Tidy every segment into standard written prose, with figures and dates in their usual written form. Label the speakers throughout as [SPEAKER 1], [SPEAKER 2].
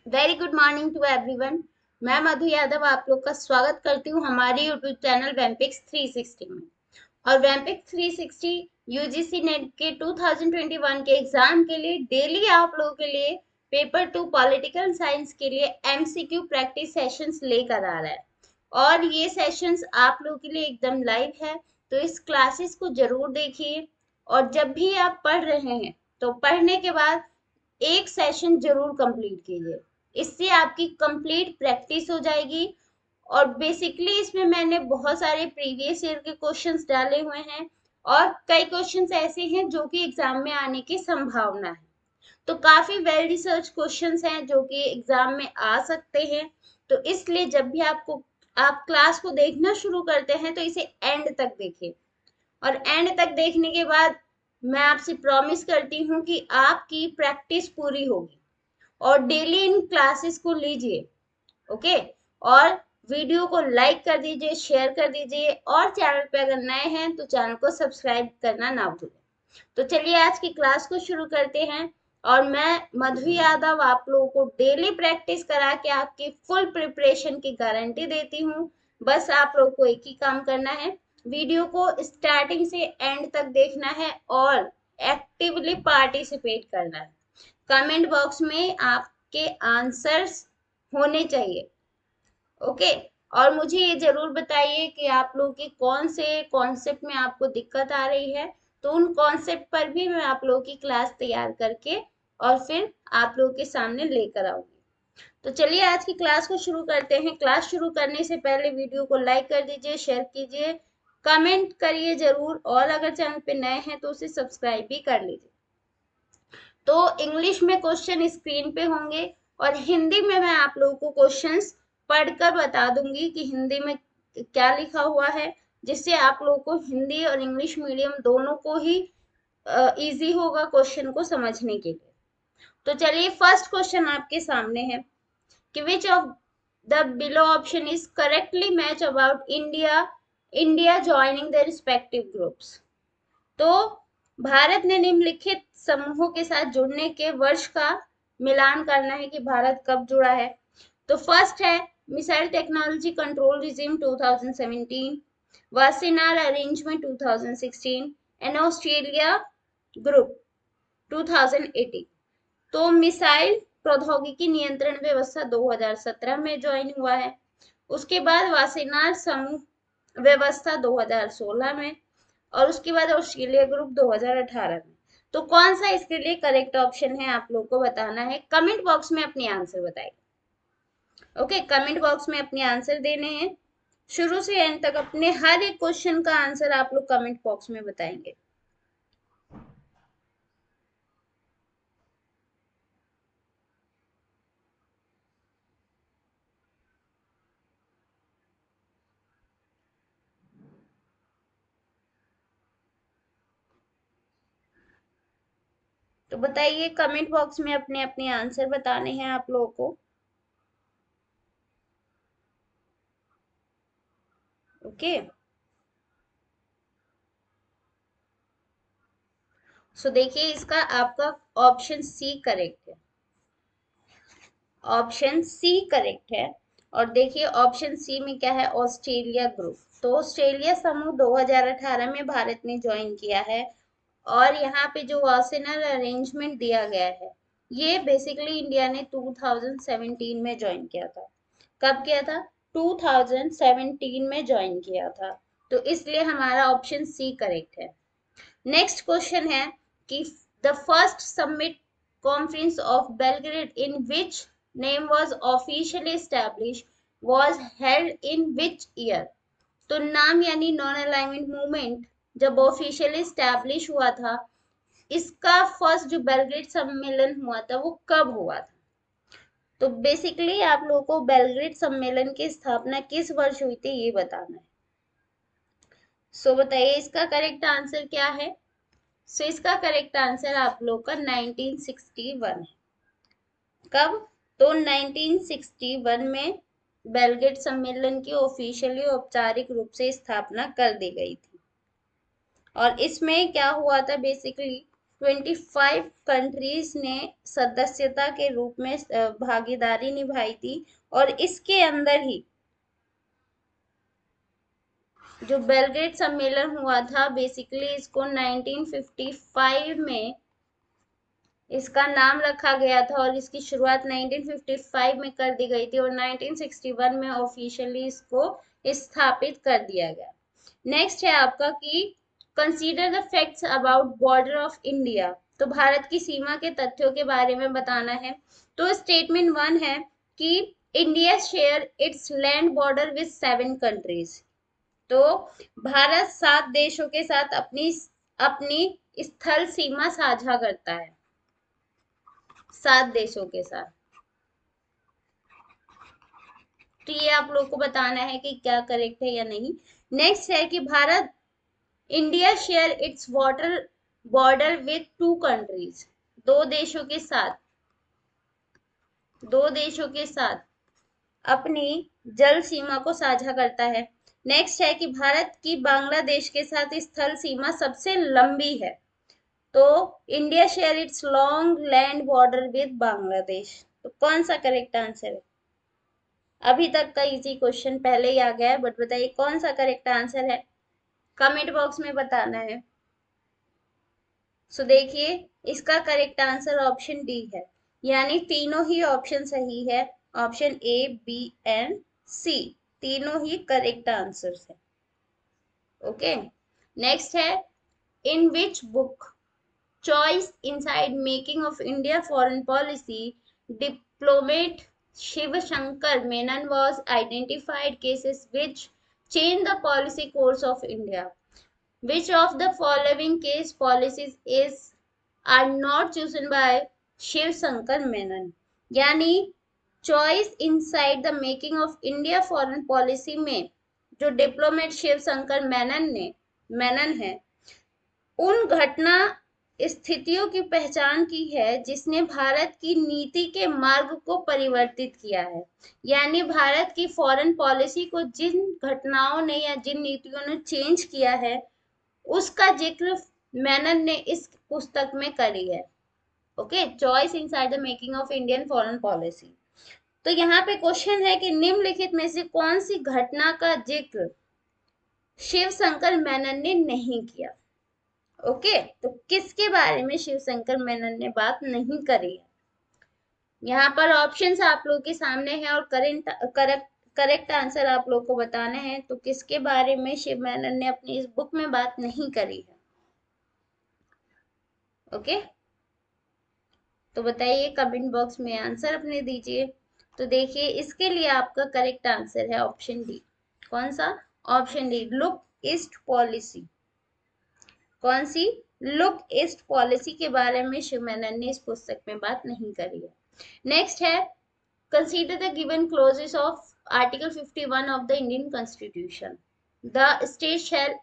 [SPEAKER 1] Very good morning to everyone. मैं मधु यादव आप लोग का स्वागत करती हूँ हमारे यूट्यूब चैनल वेम्पिक्स 360 में। और वेम्पिक्स 360 यूजीसी नेट के 2021 के एग्जाम के लिए डेली आप लोगों के लिए पेपर 2 पॉलिटिकल साइंस के लिए एमसीक्यू प्रैक्टिस सेशंस लेकर आ रहा है। और ये सेशंस आप लोगों के लिए एकदम लाइव है, तो इस क्लासेस को जरूर देखिए। और जब भी आप पढ़ रहे हैं तो पढ़ने के बाद एक सेशन जरूर कंप्लीट कीजिए। इससे आपकी कंप्लीट प्रैक्टिस हो जाएगी। और बेसिकली इसमें मैंने बहुत सारे प्रीवियस ईयर के क्वेश्चंस डाले हुए हैं और कई क्वेश्चंस ऐसे हैं जो कि एग्जाम में आने की संभावना है। तो काफी वेल रिसर्च क्वेश्चंस हैं जो कि एग्जाम में आ सकते हैं। तो इसलिए जब भी आप क्लास को देखना शुरू करते हैं तो इसे एंड तक देखें। और एंड तक देखने के बाद मैं आपसे प्रॉमिस करती हूँ कि आपकी प्रैक्टिस पूरी होगी। और डेली इन क्लासेस को लीजिए। ओके। और वीडियो को लाइक कर दीजिए, शेयर कर दीजिए, और चैनल पे अगर नए हैं तो चैनल को सब्सक्राइब करना ना भूलें। तो चलिए आज की क्लास को शुरू करते हैं। और मैं मधु यादव आप लोगों को डेली प्रैक्टिस करा के आपकी फुल प्रिपरेशन की गारंटी देती हूँ। बस आप लोग को एक ही काम करना है, वीडियो को स्टार्टिंग से एंड तक देखना है और एक्टिवली पार्टिसिपेट करना है। कमेंट बॉक्स में आपके आंसर्स होने चाहिए। ओके। और मुझे ये जरूर बताइए कि आप लोग की कौन से कॉन्सेप्ट में आपको दिक्कत आ रही है। तो उन कॉन्सेप्ट पर भी मैं आप लोगों की क्लास तैयार करके और फिर आप लोगों के सामने लेकर आऊंगी। तो चलिए आज की क्लास को शुरू करते हैं। क्लास शुरू करने से पहले वीडियो को लाइक कर दीजिए, शेयर कीजिए, कमेंट करिए जरूर, और अगर चैनल पे नए हैं तो उसे सब्सक्राइब भी कर लीजिए। तो इंग्लिश में क्वेश्चन स्क्रीन पे होंगे और हिंदी में मैं आप लोगों को क्वेश्चंस पढ़कर बता दूंगी कि हिंदी में क्या लिखा हुआ है, जिससे आप लोगों को हिंदी और इंग्लिश मीडियम दोनों को ही इजी होगा क्वेश्चन को समझने के लिए। तो चलिए फर्स्ट क्वेश्चन आपके सामने है कि which of the below option is correctly match about India India joining the respective groups. तो भारत ने निम्नलिखित समूहों के साथ जुड़ने के वर्ष का मिलान करना है कि भारत कब जुड़ा है। तो फर्स्ट है missile technology control regime 2017, Wassenaar arrangement 2016 and Australia group 2018। तो मिसाइल प्रौद्योगिकी नियंत्रण व्यवस्था 2017 में ज्वाइन हुआ है। उसके बाद वासेनार समूह व्यवस्था 2016 में, और उसके बाद ऑस्ट्रेलिया ग्रुप 2018 में। तो कौन सा इसके लिए करेक्ट ऑप्शन है आप लोग को बताना है। कमेंट बॉक्स में अपने आंसर बताइए। ओके, कमेंट बॉक्स में अपने आंसर देने हैं। शुरू से एंड तक अपने हर एक क्वेश्चन का आंसर आप लोग कमेंट बॉक्स में बताएंगे। तो बताइए, कमेंट बॉक्स में अपने अपने आंसर बताने हैं आप लोगों को। ओके। सो देखिए, इसका आपका ऑप्शन सी करेक्ट है। ऑप्शन सी करेक्ट है। और देखिए ऑप्शन सी में क्या है, ऑस्ट्रेलिया ग्रुप। तो ऑस्ट्रेलिया समूह 2018 में भारत ने ज्वाइन किया है। और यहाँ पे जो वासेनर अरेंजमेंट दिया गया है, ये बेसिकली इंडिया ने 2017 में ज्वाइन किया था। कब किया था? 2017 में ज्वाइन किया था। तो इसलिए हमारा ऑप्शन सी करेक्ट है। नेक्स्ट क्वेश्चन है कि the first summit conference of Belgrade in which name was officially established was held in which year. तो नाम यानी नॉन अलाइनमेंट मूवमेंट जब ऑफिशियली एस्टैब्लिश हुआ था, इसका फर्स्ट जो बेलग्रेड सम्मेलन हुआ था वो कब हुआ था। तो बेसिकली आप लोगों को बेलग्रेड सम्मेलन की स्थापना किस वर्ष हुई थी ये बताना है। सो बताइए इसका करेक्ट आंसर क्या है। सो इसका करेक्ट आंसर आप लोग का 1961 है। कब? तो 1961 में बेलग्रेड सम्मेलन की ऑफिशियली औपचारिक रूप से स्थापना कर दी गई थी। और इसमें क्या हुआ था बेसिकली, 25 कंट्रीज ने सदस्यता के रूप में भागीदारी निभाई थी, और इसके अंदर ही जो बेलग्रेड सम्मेलन हुआ था, बेसिकली इसको 1955 में इसका नाम रखा गया था, और इसकी शुरुआत 1955 में कर दी गई थी, और 1961 में ऑफिशियली इसको स्थापित कर दिया गया। नेक्स्ट है आपका कि consider the facts about border of India. तो भारत की सीमा के तथ्यों के बारे में बताना है। तो स्टेटमेंट 1 है कि India share its land border with 7 countries. तो भारत 7 देशों के साथ अपनी अपनी स्थल सीमा साझा करता है, 7 देशों के साथ। तो ये आप लोग को बताना है कि क्या करेक्ट है या नहीं। नेक्स्ट है कि Bharat India share its water border with 2 countries. दो देशों के साथ अपनी जल सीमा को साझा करता है। नेक्स्ट है कि भारत की बांग्लादेश के साथ स्थल सीमा सबसे लंबी है। तो India share its long land border with Bangladesh. तो कौन सा करेक्ट आंसर है? अभी तक का इजी क्वेश्चन पहले ही आ गया है, बट बताइए कौन सा करेक्ट आंसर है, कमेंट बॉक्स में बताना है। सो देखिए, इसका करेक्ट आंसर ऑप्शन डी है, यानी तीनों ही ऑप्शन सही है। Option A, B and C तीनों ही करेक्ट आंसर्स है। ओके, नेक्स्ट है in which book choice inside making of India foreign policy diplomat Shiv Shankar Menon was identified cases which change the policy course of India. Which of the following case policies is are not chosen by Shiv Shankar Menon? यानी choice inside the making of India foreign policy में जो diplomat Shiv Shankar Menon है, उन घटना स्थितियों की पहचान की है जिसने भारत की नीति के मार्ग को परिवर्तित किया है। यानी भारत की फॉरेन पॉलिसी को जिन घटनाओं ने या जिन नीतियों ने चेंज किया है, उसका जिक्र मेनन ने इस पुस्तक में करी है। Okay, choice inside the making of Indian foreign policy. तो यहाँ पे क्वेश्चन है कि निम्नलिखित में से कौन सी घटना का जिक्र शिव शंकर मेनन ने नहीं किया? ओके, तो किसके बारे में शिव शंकर मेनन ने बात नहीं करी है? यहाँ पर ऑप्शंस आप लोग के सामने है, और करेक्ट आंसर आप लोग को बताना है। तो किसके बारे में शिव मेनन ने अपनी इस बुक में बात नहीं करी है? ओके, तो बताइए, कमेंट बॉक्स में आंसर अपने दीजिए। तो देखिए, इसके लिए आपका करेक्ट आंसर है ऑप्शन डी। कौन सा? Option D, look east policy. कौन सी? लुक ईस्ट पॉलिसी के बारे में शिव मेनन ने इस पुस्तक में बात नहीं करी है। नेक्स्ट है consider the given clauses of article 51 of the Indian constitution. The state shall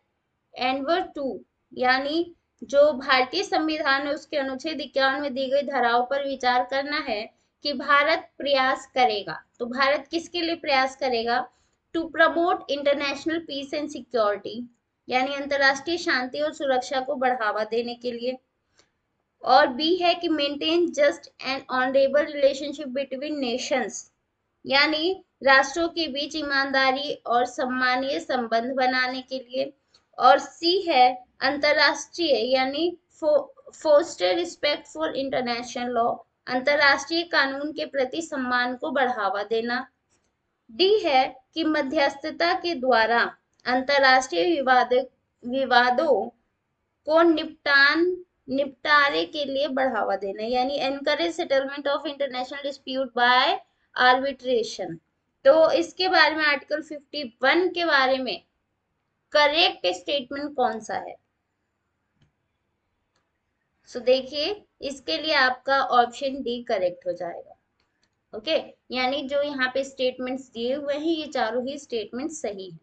[SPEAKER 1] endeavour to, यानी जो भारतीय संविधान है उसके अनुच्छेद 51 में दी गई धाराओं पर विचार करना है कि भारत प्रयास करेगा। तो भारत किसके लिए प्रयास करेगा? To promote international peace and security, यानी अंतरराष्ट्रीय शांति और सुरक्षा को बढ़ावा देने के लिए। और बी है कि maintain just and honourable relationship between Nations, यानी राष्ट्रों के बीच ईमानदारी और सम्मानीय संबंध बनाने के लिए। और सी है अंतरराष्ट्रीय, यानी foster respect for international law, अंतरराष्ट्रीय कानून के प्रति सम्मान को बढ़ावा देना। डी है कि मध्यस्थता के द्वारा अंतरराष्ट्रीय विवादों को निपटारे के लिए बढ़ावा देना, यानी encourage settlement of international dispute by arbitration. तो इसके बारे में आर्टिकल 51 के बारे में करेक्ट स्टेटमेंट कौन सा है? सो देखिए, इसके लिए आपका ऑप्शन डी करेक्ट हो जाएगा। ओके, यानी जो यहाँ पे स्टेटमेंट्स दिए हुए हैं, ये चारों ही स्टेटमेंट सही है।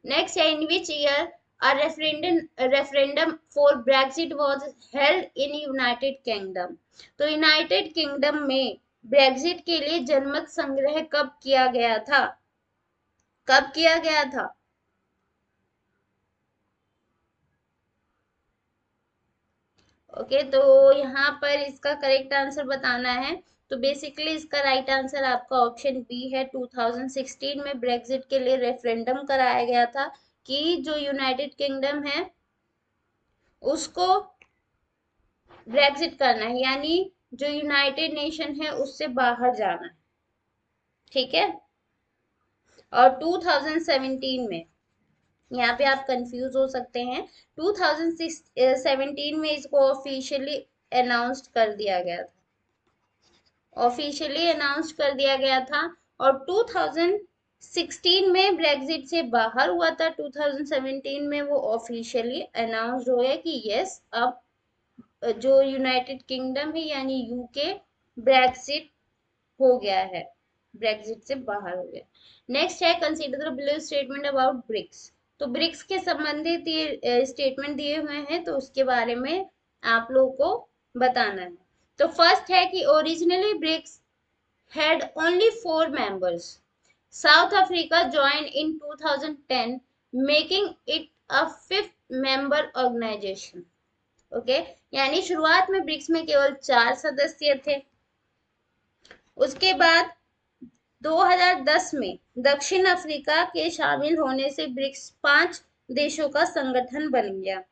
[SPEAKER 1] नेक्स्ट है in which year a referendum for Brexit was held in United Kingdom। तो यूनाइटेड किंगडम में ब्रेग्जिट के लिए जनमत संग्रह कब किया गया था? कब किया गया था? ओके, तो यहाँ पर इसका करेक्ट आंसर बताना है। तो बेसिकली इसका राइट आंसर आपका ऑप्शन बी है। 2016 में ब्रेक्जिट के लिए रेफरेंडम कराया गया था कि जो यूनाइटेड किंगडम है उसको ब्रेक्जिट करना है, यानी जो यूनाइटेड नेशन है उससे बाहर जाना है। ठीक है, और 2017 में, यहाँ पे आप कंफ्यूज हो सकते हैं, 2017 में इसको ऑफिशियली अनाउंस्ड कर दिया गया था, ऑफिशियली अनाउंस कर दिया गया था। और 2016 में ब्रेक्जिट से बाहर हुआ था, 2017 में वो ऑफिशियली अनाउंस्ड हो गया कि यस, अब जो यूनाइटेड किंगडम है यानी यूके ब्रेक्सिट हो गया है, ब्रेक्सिट से बाहर हो गया। नेक्स्ट है consider the below statement about BRICS. तो ब्रिक्स के संबंधित ये स्टेटमेंट दिए हुए हैं, तो उसके बारे में आप लोगों को बताना है। तो फर्स्ट है कि originally BRICS had only 4 members. South Africa joined in 2010, making it a 5th member organization. Okay, यानी शुरुआत में ब्रिक्स में केवल 4 सदस्य थे। उसके बाद 2010 में दक्षिण अफ्रीका के शामिल होने से ब्रिक्स 5 देशों का संगठन बन गया।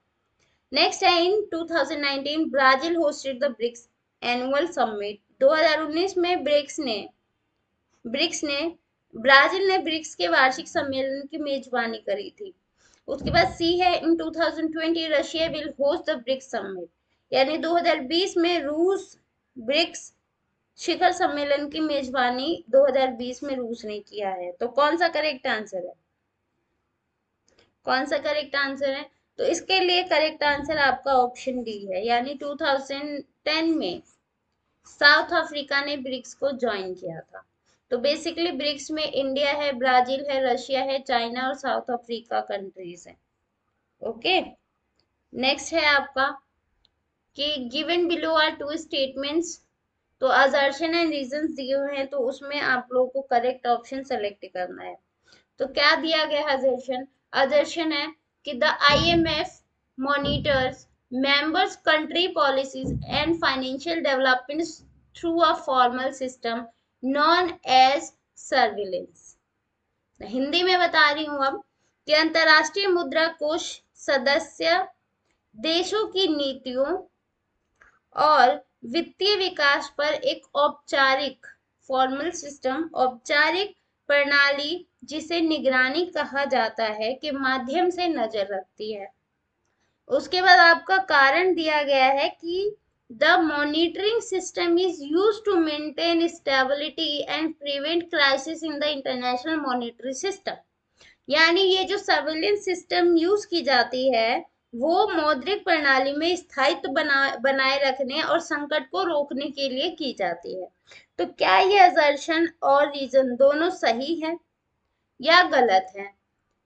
[SPEAKER 1] नेक्स्ट है in 2019 Brazil hosted the BRICS annual summit. 2019 में ब्राजील ने ब्रिक्स के वार्षिक सम्मेलन की मेजबानी करी थी। उसके बाद सी है in 2020 Russia will host the BRICS summit, यानी 2020 में रूस ब्रिक्स शिखर सम्मेलन की मेजबानी 2020 में रूस ने किया है। तो कौन सा करेक्ट आंसर है, कौन सा करेक्ट आंसर है? तो इसके लिए करेक्ट आंसर आपका ऑप्शन डी है, यानी 2010 में साउथ अफ्रीका ने ब्रिक्स को ज्वाइन किया था। तो बेसिकली ब्रिक्स में इंडिया है, ब्राजील है, रशिया है, चाइना और साउथ अफ्रीका कंट्रीज है। ओके, नेक्स्ट है आपका कि गिवन बिलो आर 2 स्टेटमेंट्स। तो असर्शन एंड रीजंस दिए हुए हैं, तो उसमें आप लोगों को करेक्ट ऑप्शन सेलेक्ट करना है। तो क्या दिया गया असर्शन? असर्शन है कि the IMF monitors members country policies and financial developments through a formal system known as surveillance। Hindi में बता रही हूं अब कि अंतरराष्ट्रीय मुद्रा कोष सदस्य देशों की नीतियों और वित्तीय विकास पर एक औपचारिक फॉर्मल सिस्टम, औपचारिक प्रणाली जिसे निगरानी कहा जाता है, के माध्यम से नजर रखती है। उसके बाद आपका कारण दिया गया है कि the monitoring system is used to maintain stability and prevent crisis in the international monetary system, यानी ये जो सर्विलेंस सिस्टम यूज की जाती है वो मौद्रिक प्रणाली में स्थायित्व बनाए रखने और संकट को रोकने के लिए की जाती है। तो क्या ये असर्शन और रीजन दोनों सही है या गलत है,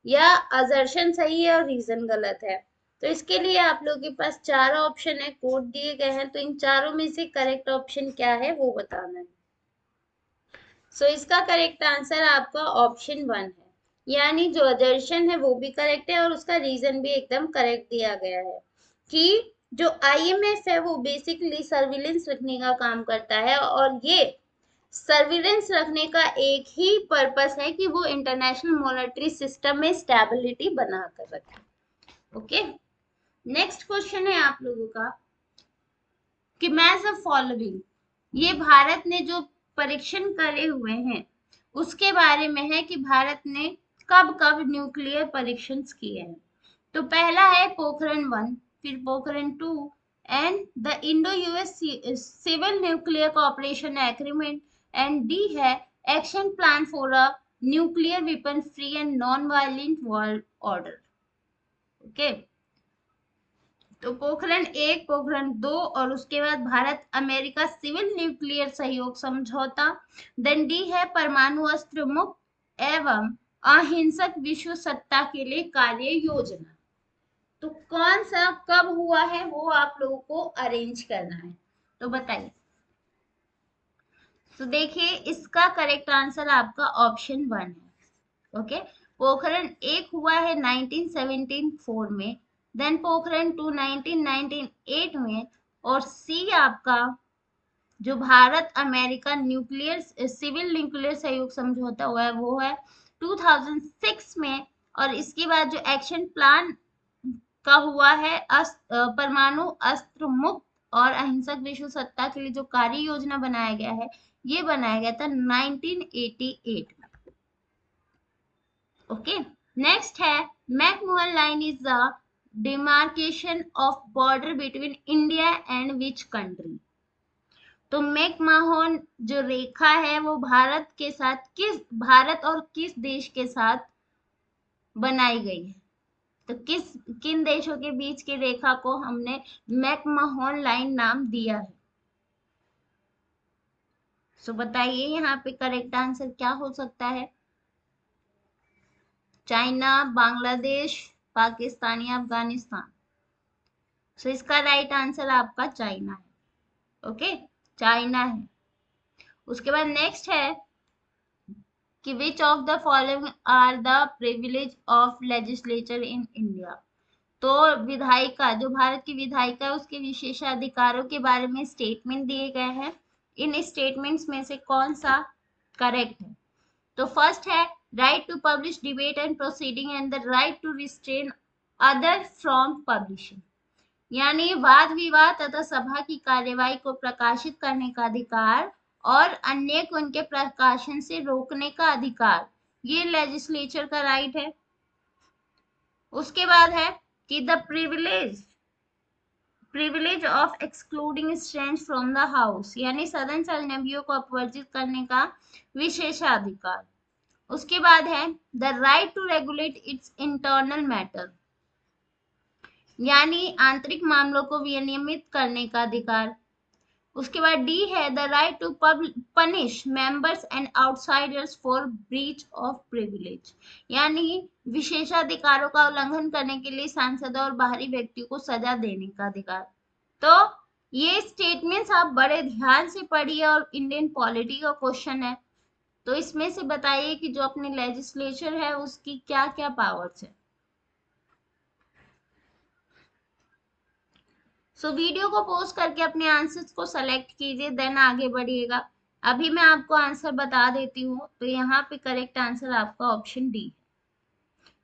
[SPEAKER 1] या असर्शन सही है और रीजन गलत है? तो इसके लिए आप लोगों के पास 4 ऑप्शन है, कोड दिए गए हैं, तो इन चारों में से करेक्ट ऑप्शन क्या है वो बताना है। सो इसका करेक्ट आंसर आपका ऑप्शन 1 है, यानी जो असर्शन है वो भी करेक्ट है और उसका रीजन भी एकदम करेक्ट दिया गया है कि जो आईएमएफ है वो बेसिकली सर्विलेंस रखने का काम करता है, और ये सर्विलेंस रखने का एक ही पर्पस है कि वो इंटरनेशनल मॉनेटरी सिस्टम में स्टेबिलिटी बना कर रखे। ओके, नेक्स्ट क्वेश्चन है आप लोगों का कि मैच द फॉलोइंग, ये भारत ने जो परीक्षण करे हुए हैं उसके बारे में है कि भारत ने कब कब न्यूक्लियर परीक्षण किए हैं। तो पहला है पोखरण 1, फिर Pokhran 2 and the Indo US civil nuclear cooperation agreement, and D है action plan for a nuclear weapon free and non violent world order. Okay, तो पोखरण 1, पोखरण 2 और उसके बाद भारत अमेरिका सिविल न्यूक्लियर सहयोग समझौता। देन डी है परमाणु अस्त्र मुक्त एवं अहिंसक विश्व सत्ता के लिए कार्य योजना। तो कौन सा कब हुआ है वो आप लोगों को अरेंज करना है, तो बताइए। तो देखिए इसका करेक्ट आंसर आपका ऑप्शन 1 है। ओके, पोखरण 1 हुआ है 1974 में, देन पोखरण 2 1998 में, और सी आपका जो Bharat America nuclear civil nuclear सहयोग समझौता हुआ है वो है 2006 में। और इसके बाद जो एक्शन प्लान का हुआ है परमाणु अस्त्र मुक्त और अहिंसक विश्व सत्ता के लिए जो कार्य योजना बनाया गया है ये बनाया गया था 1988 में। ओके, नेक्स्ट है McMahon line is the demarcation of border between India and which country. तो मैकमोहन जो रेखा है वो भारत और किस देश के साथ बनाई गई है। तो किन देशों के बीच की रेखा को हमने मैकमोहन लाइन नाम दिया है। सो बताइए यहाँ पे करेक्ट आंसर क्या हो सकता है। चाइना, बांग्लादेश, पाकिस्तान या अफगानिस्तान। सो इसका राइट आंसर आपका चाइना है। ओके, चाइना है। उसके बाद नेक्स्ट है कि which of the following are the privilege of legislature in India. तो विधायिका जो भारत की विधायिका है उसके विशेषाधिकारों के बारे में स्टेटमेंट दिए गए हैं। इन स्टेटमेंट्स में से कौन सा करेक्ट है। तो फर्स्ट है right to publish debate and proceeding and the right to restrain other from publishing. यानी वाद विवाद तथा सभा की कार्यवाही को प्रकाशित करने का अधिकार और अन्य को उनके प्रकाशन से रोकने का अधिकार, ये लेजिस्लेचर का राइट है। उसके बाद है कि the privilege of excluding strange from the house, यानी सदन से अजनबियों को अपवर्जित करने का विशेषाधिकार। उसके बाद है the right to regulate its internal matter, यानी आंतरिक मामलों को विनियमित करने का अधिकार। उसके बाद डी है the right to punish members and outsiders for breach of privilege, यानी विशेषाधिकारों का उल्लंघन करने के लिए सांसदों और बाहरी व्यक्तियों को सजा देने का अधिकार। तो ये स्टेटमेंट्स आप बड़े ध्यान से पढ़िए और इंडियन पॉलिटी का क्वेश्चन है। तो इसमें से बताइए कि जो अपने लेजिस्लेचर है उसकी क्या क्या पावर्स है। सो वीडियो को पॉज करके अपने आंसर्स को सेलेक्ट कीजिए, देन आगे बढ़िएगा। अभी मैं आपको आंसर बता देती हूँ। तो यहाँ पे करेक्ट आंसर आपका ऑप्शन डी है।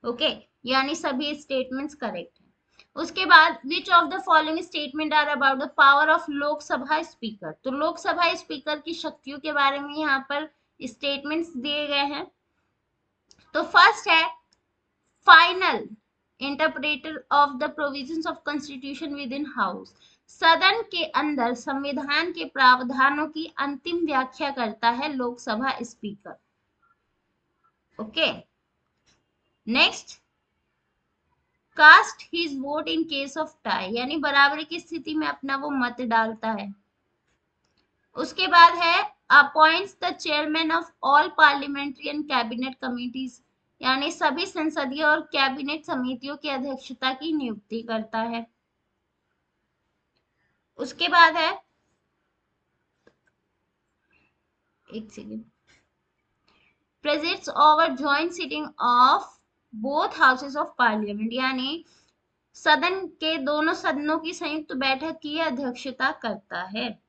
[SPEAKER 1] ओके, यानी सभी स्टेटमेंट्स करेक्ट हैं। उसके बाद which of the following statement are about the power of Lok Sabha speaker. तो लोकसभा स्पीकर की शक्तियों के बारे में यहाँ पर स्टेटमेंट्स दिए गए हैं। तो फर्स्ट है final interpreter of the provisions of constitution with in house, सदन के अंदर संविधान के प्रावधानों की अंतिम व्याख्या करता है Lok Sabha speaker. Okay, next cast his vote in case of tie, यानी बराबरी की स्थिति में अपना वो मत डालता है। उसके बाद है appoints the chairman of all parliamentary and cabinet committees, यानी सभी संसदीय और कैबिनेट समितियों की अध्यक्षता की नियुक्ति करता है। उसके बाद है एक second presides over joint sitting of both houses of parliament, यानी सदन के दोनों सदनों की संयुक्त बैठक की अध्यक्षता करता है।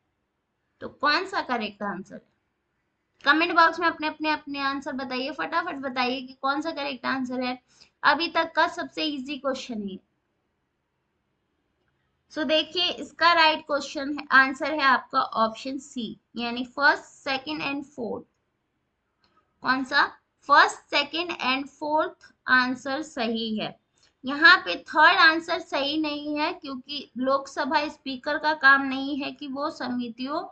[SPEAKER 1] तो कौन सा करेक्ट आंसर है। कमेंट बॉक्स में अपने आंसर बताइए, फटाफट बताइए कि कौन सा करेक्ट आंसर है। अभी तक का सबसे इजी क्वेश्चन है। सो देखिए इसका राइट क्वेश्चन है, आंसर है आपका ऑप्शन सी, यानी फर्स्ट सेकंड एंड फोर्थ। कौन सा, first second and fourth answer सही है। यहाँ पे थर्ड आंसर सही नहीं है, क्योंकि लोकसभा स्पीकर का काम नहीं है कि वो समितियों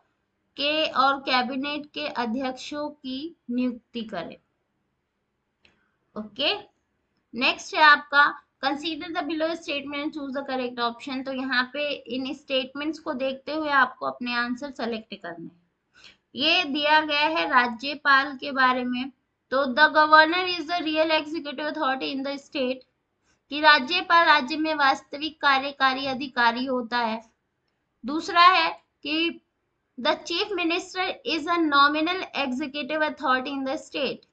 [SPEAKER 1] के और कैबिनेट के अध्यक्षों की नियुक्ति करे। ओके, नेक्स्ट है आपका consider the below statement and choose the correct option. तो यहाँ पे इन स्टेटमेंट्स को देखते हुए आपको अपने आंसर सेलेक्ट करने हैं। ये दिया गया है राज्यपाल के बारे में। तो the governor is the real executive authority in the state, कि राज्यपाल राज्य में वास्तविक कार्यकारी अधिकारी होता है। दूसरा है कि the chief minister is a nominal executive authority in the state,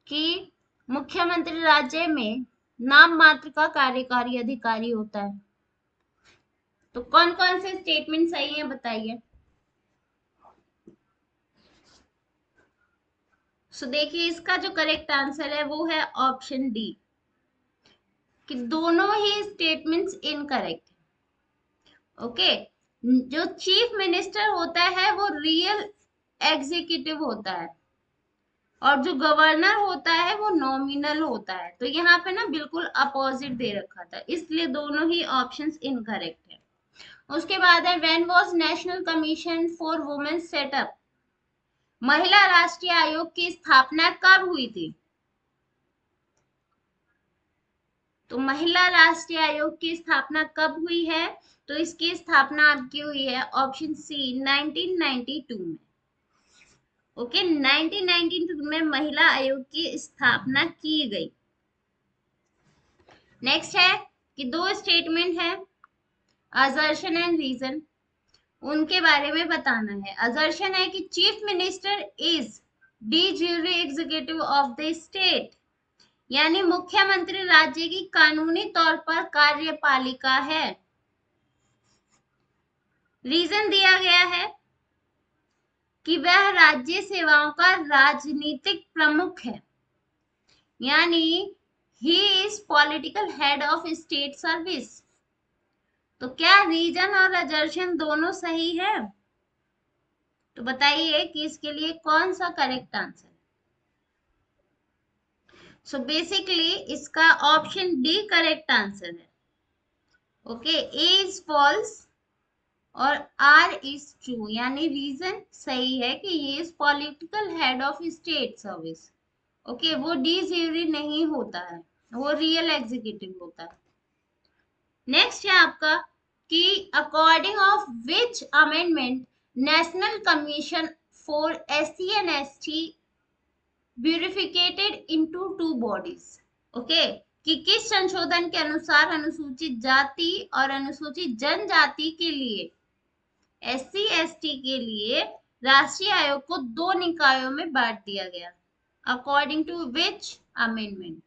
[SPEAKER 1] कि मुख्यमंत्री राज्य में नाम मात्र का कार्यकारी अधिकारी होता है। तो कौन कौन से स्टेटमेंट सही है बताइए। सो देखिए इसका जो करेक्ट आंसर है वो है ऑप्शन डी, कि दोनों ही स्टेटमेंट्स इनकरेक्ट है। ओके, जो चीफ मिनिस्टर होता है वो रियल एग्जीक्यूटिव होता है और जो गवर्नर होता है वो नॉमिनल होता है। तो यहाँ पे ना बिल्कुल अपोजिट दे रखा था, इसलिए दोनों ही ऑप्शंस इनकरेक्ट है। उसके बाद है when was national commission for women setup, महिला राष्ट्रीय आयोग की स्थापना कब हुई थी। तो महिला राष्ट्रीय आयोग की स्थापना कब हुई है, तो इसकी स्थापना आपकी हुई है ऑप्शन सी 1992 में। ओके, 1992 में महिला आयोग की स्थापना की गई। नेक्स्ट है कि दो स्टेटमेंट है असर्शन एंड रीजन, उनके बारे में बताना है। असर्शन है कि chief minister is D jury executive of the state, यानी मुख्यमंत्री राज्य की कानूनी तौर पर कार्यपालिका है। रीजन दिया गया है कि वह राज्य सेवाओं का राजनीतिक प्रमुख है, यानी he is political head of state service. तो क्या रीजन और असर्शन दोनों सही है, तो बताइए कि इसके लिए कौन सा करेक्ट आंसर है। सो बेसिकली इसका ऑप्शन डी करेक्ट आंसर है। ओके, ए इज फॉल्स और आर इज ट्रू, यानी रीजन सही है कि ये is political head of state service. Okay, वो डी ज्यूरी नहीं होता है, वो रियल एग्जीक्यूटिव होता है। नेक्स्ट है आपका कि according of which amendment national commission for SC and ST bifurcated into two bodies. Okay, कि किस संशोधन के अनुसार अनुसूचित जाति और अनुसूचित जनजाति के लिए, एससी एसटी के लिए राष्ट्रीय आयोग को दो निकायों में बांट दिया गया, according to which amendment.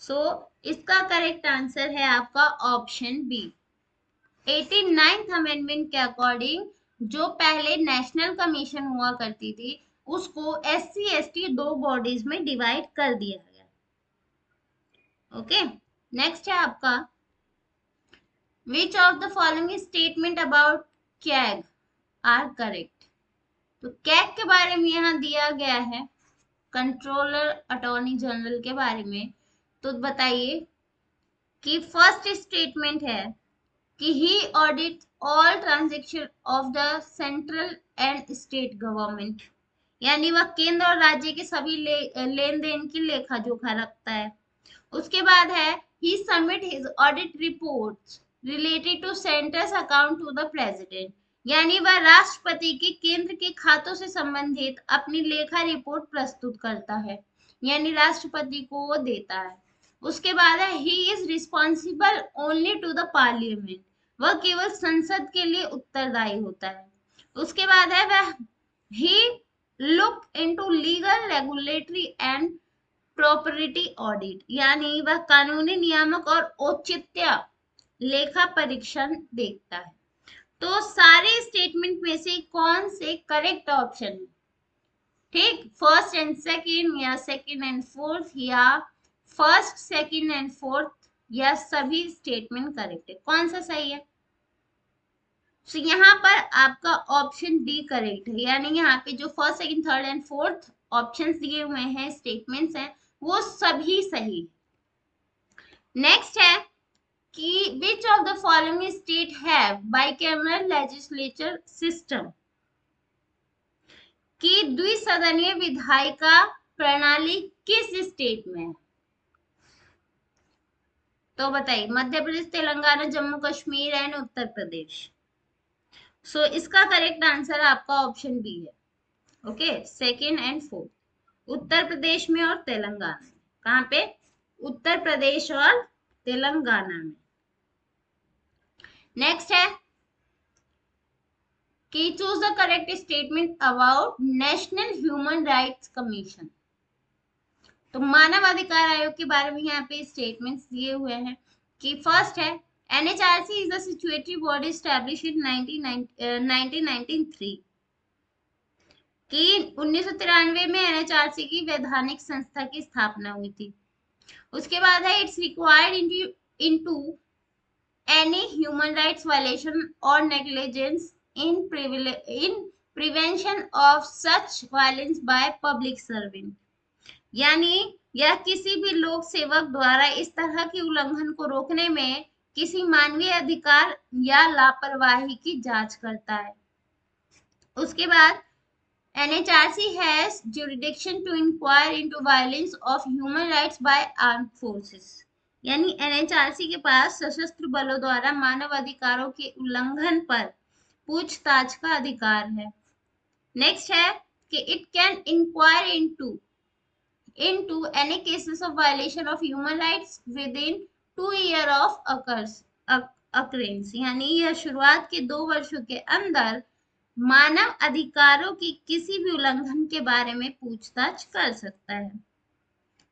[SPEAKER 1] So इसका करेक्ट आंसर है आपका ऑप्शन बी। 89th अमेंडमेंट के अकॉर्डिंग जो पहले नेशनल कमीशन हुआ करती थी उसको एससी एसटी दो बॉडीज में डिवाइड कर दिया गया। ओके, नेक्स्ट है आपका which of the following statement about CAG are correct. तो कैग के बारे में यहाँ दिया गया है, कंट्रोलर अटॉर्नी जनरल के बारे में। तो बताइए कि फर्स्ट स्टेटमेंट है कि he audit all transaction of the central and state government, यानी वह केंद्र और राज्य के सभी लेन देन की लेखा जोखा रखता है। उसके बाद है he submit his audit reports related to centre's account to the president, यानी वह राष्ट्रपति के केंद्र के खातों से संबंधित अपनी लेखा रिपोर्ट प्रस्तुत करता है, यानी राष्ट्रपति को वो देता है। उसके बाद है he is responsible only to the parliament, वह केवल संसद के लिए उत्तरदायी होता है। उसके बाद है वह he look into legal regulatory and property audit, यानी वह कानूनी नियामक और औचित्य लेखा परीक्षण देखता है। तो सारे स्टेटमेंट में से कौन से करेक्ट ऑप्शन है, ठीक, फर्स्ट एंड सेकंड या सेकंड एंड फोर्थ या फर्स्ट सेकंड एंड फोर्थ या सभी स्टेटमेंट करेक्ट है, कौन सा सही है। तो यहाँ पर आपका ऑप्शन डी करेक्ट है, यानी यहाँ पे जो first second third and fourth options दिए हुए हैं स्टेटमेंट्स हैं वो सभी सही। नेक्स्ट है कि which of the following state have bicameral legislature system, कि द्विसदनीय विधायिका प्रणाली किस स्टेट में है। तो बताइए मध्य प्रदेश, तेलंगाना, जम्मू कश्मीर एंड उत्तर प्रदेश। सो इसका करेक्ट आंसर आपका ऑप्शन बी है। Okay, second and fourth, Uttar Pradesh में और तेलंगाना में। कहाँ पे, उत्तर प्रदेश और तेलंगाना में। नेक्स्ट है कि choose the correct statement about national human rights commission. तो मानव अधिकार आयोग के बारे में यहाँ पे स्टेटमेंट्स दिए हुए हैं कि फर्स्ट है NHRC is a statutory body established in 1993 कि 1993 में NHRC की वैधानिक संस्था की स्थापना हुई थी। उसके बाद है it's required into any human rights violation or negligence in prevention of such violence by public servant, यानी यह किसी भी लोक सेवक द्वारा इस तरह की उल्लंघन को रोकने में किसी मानवीय अधिकार या लापरवाही की जांच करता है। उसके बाद NHRC has jurisdiction to inquire into violence of human rights by armed forces, यानी NHRC के पास सशस्त्र बलों द्वारा मानव अधिकारों के उल्लंघन पर पूछताछ का अधिकार है। नेक्स्ट है कि it can inquire into any cases of violation of human rights within 2 years of occurrence, यानी यह शुरुआत के 2 वर्षों के अंदर मानव अधिकारों की किसी भी उल्लंघन के बारे में पूछताछ कर सकता है।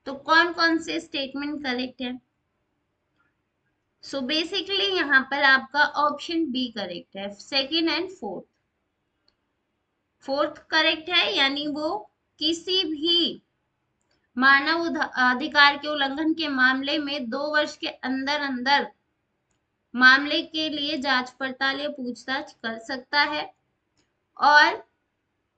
[SPEAKER 1] तो कौन कौन से स्टेटमेंट करेक्ट है? सो बेसिकली यहाँ पर आपका ऑप्शन बी करेक्ट है, सेकंड एंड फोर्थ करेक्ट है, यानी वो किसी भी मानव अधिकार के उल्लंघन के मामले में 2 वर्ष के अंदर अंदर मामले के लिए जांच पड़ताल या पूछताछ कर सकता है। और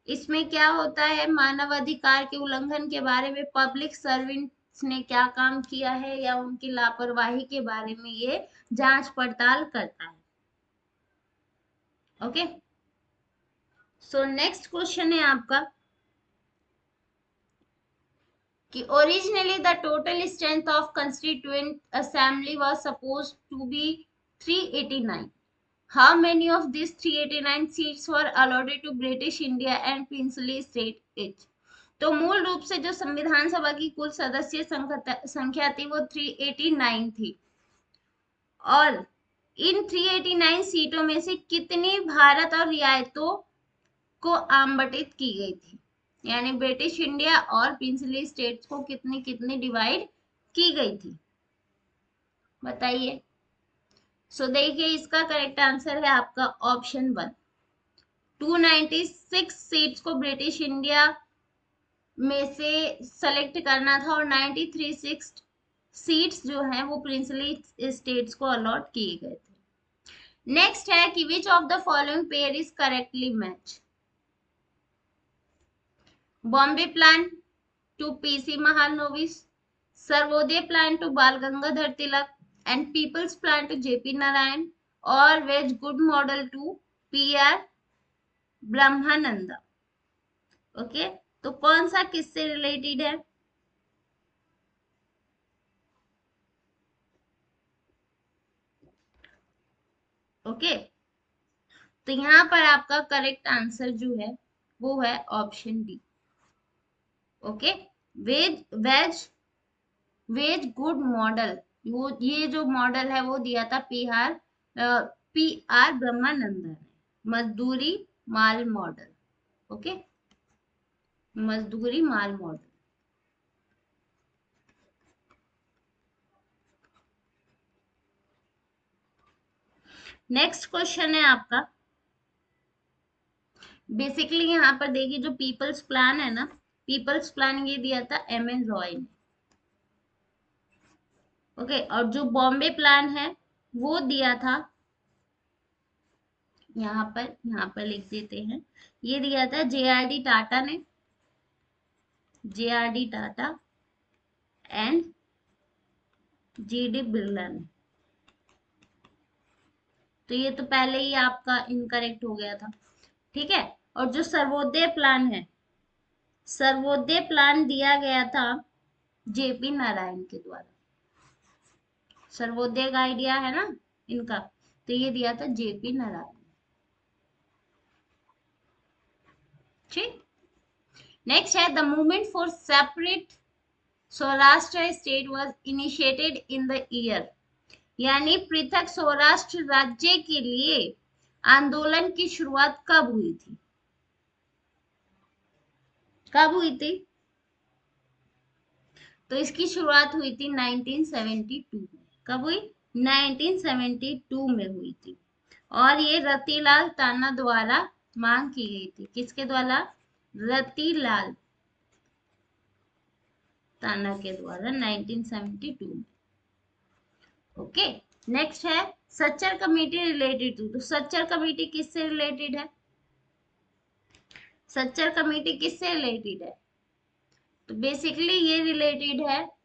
[SPEAKER 1] इसमें क्या होता है, मानव अधिकार के उल्लंघन के बारे में पब्लिक सर्वेंट्स ने क्या काम किया है या उनकी लापरवाही के बारे में ये जांच पड़ताल करता है। ओके, सो नेक्स्ट क्वेश्चन है आपका कि originally the total strength of constituent assembly was supposed to be 389. How many of these 389 seats were allotted to British India and princely state each? तो मूल रूप से जो संविधान सभा की कुल सदस्य संख्या थी वो 389 थी, और इन 389 सीटों में से कितनी भारत और रियायतों को आवंटित की गई थी, यानी ब्रिटिश इंडिया और प्रिंसली स्टेट्स को कितनी कितनी डिवाइड की गई थी, बताइए। सो देखिए इसका करेक्ट आंसर है आपका ऑप्शन 1। 296 सीट्स को ब्रिटिश इंडिया में से सेलेक्ट करना था और 93 सीट्स जो हैं वो प्रिंसली स्टेट्स को अलॉट किए गए थे। नेक्स्ट है कि which of the following pair is correctly match? Bombay plan to P C Mahalanobis, Sarvodaya plan to Bal Gangadhar Tilak and people's plan to JP Narayan, or Wedge good model to PR Brahmananda. Okay, तो कौन सा किससे रिलेटेड है? ओके, तो यहाँ पर आपका करेक्ट आंसर जो है वो है ऑप्शन डी। ओके, वेज गुड मॉडल, वो ये जो मॉडल है वो दिया था PR ब्रह्मानंदा ने, मजदूरी माल मॉडल। ओके, मजदूरी माल मॉडल। नेक्स्ट क्वेश्चन है आपका, बेसिकली यहाँ पर देखिए जो पीपल्स प्लान है ना, पीपल्स प्लान ये दिया था MN रॉय ने। ओके, और जो बॉम्बे प्लान है वो दिया था, यहाँ पर लिख देते हैं, ये दिया था JRD टाटा ने, JRD Tata and GD Birla ने। तो ये तो पहले ही आपका इनकरेक्ट हो गया था, ठीक है। और जो सर्वोदय प्लान है, सर्वोदय प्लान दिया गया था JP नारायण के द्वारा। सर्वोदय का आइडिया है ना इनका, तो ये दिया था JP नारायण। ठीक, नेक्स्ट है the movement for separate Saurashtra state was initiated in the year, यानी पृथक सौराष्ट्र राज्य के लिए आंदोलन की शुरुआत कब हुई थी? कब हुई थी? तो इसकी शुरुआत हुई थी 1972 में। कब हुई? 1972 में हुई थी और ये रतिलाल टाना द्वारा मांग की गई थी। किसके द्वारा? रतिलाल टाना के द्वारा 1972 में। ओके, नेक्स्ट है सच्चर कमेटी रिलेटेड टू। तो सच्चर कमेटी किससे रिलेटेड है? सच्चर कमेटी किससे रिलेटेड है? तो बेसिकली ये रिलेटेड है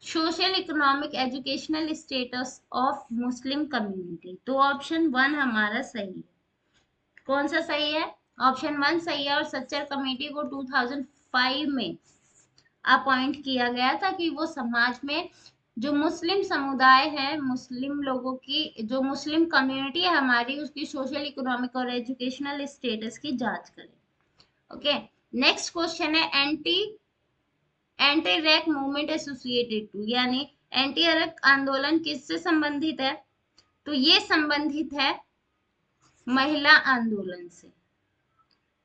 [SPEAKER 1] social economic educational status of Muslim community. तो ऑप्शन 1 हमारा सही है। कौन सा सही है? ऑप्शन 1 सही है। और सच्चर कमेटी को 2005 में अपॉइंट किया गया था कि वो समाज में जो मुस्लिम समुदाय है, मुस्लिम लोगों की जो मुस्लिम कम्युनिटी है हमारी, उसकी सोशल इकोनॉमिक और एजुकेशनल स्टेटस की जांच करे। ओके, नेक्स्ट क्वेश्चन है anti arrack movement associated to, यानी एंटी अरक आंदोलन किससे संबंधित है? तो ये संबंधित है महिला आंदोलन से।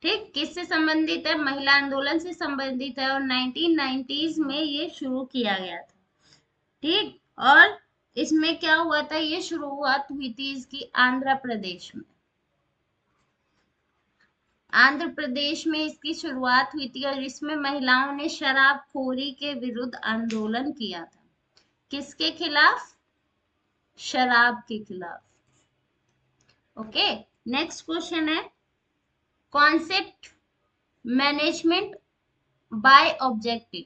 [SPEAKER 1] ठीक, किससे संबंधित है? महिला आंदोलन से संबंधित है और 1990s में ये शुरू किया गया था। ठीक, और इसमें क्या हुआ था? ये शुरुआत हुई थी इसकी आंध्र प्रदेश में। आंध्र प्रदेश में इसकी शुरुआत हुई थी और इसमें महिलाओं ने शराबखोरी के विरुद्ध आंदोलन किया था। किसके खिलाफ? शराब के खिलाफ। ओके, नेक्स्ट क्वेश्चन है concept management by objective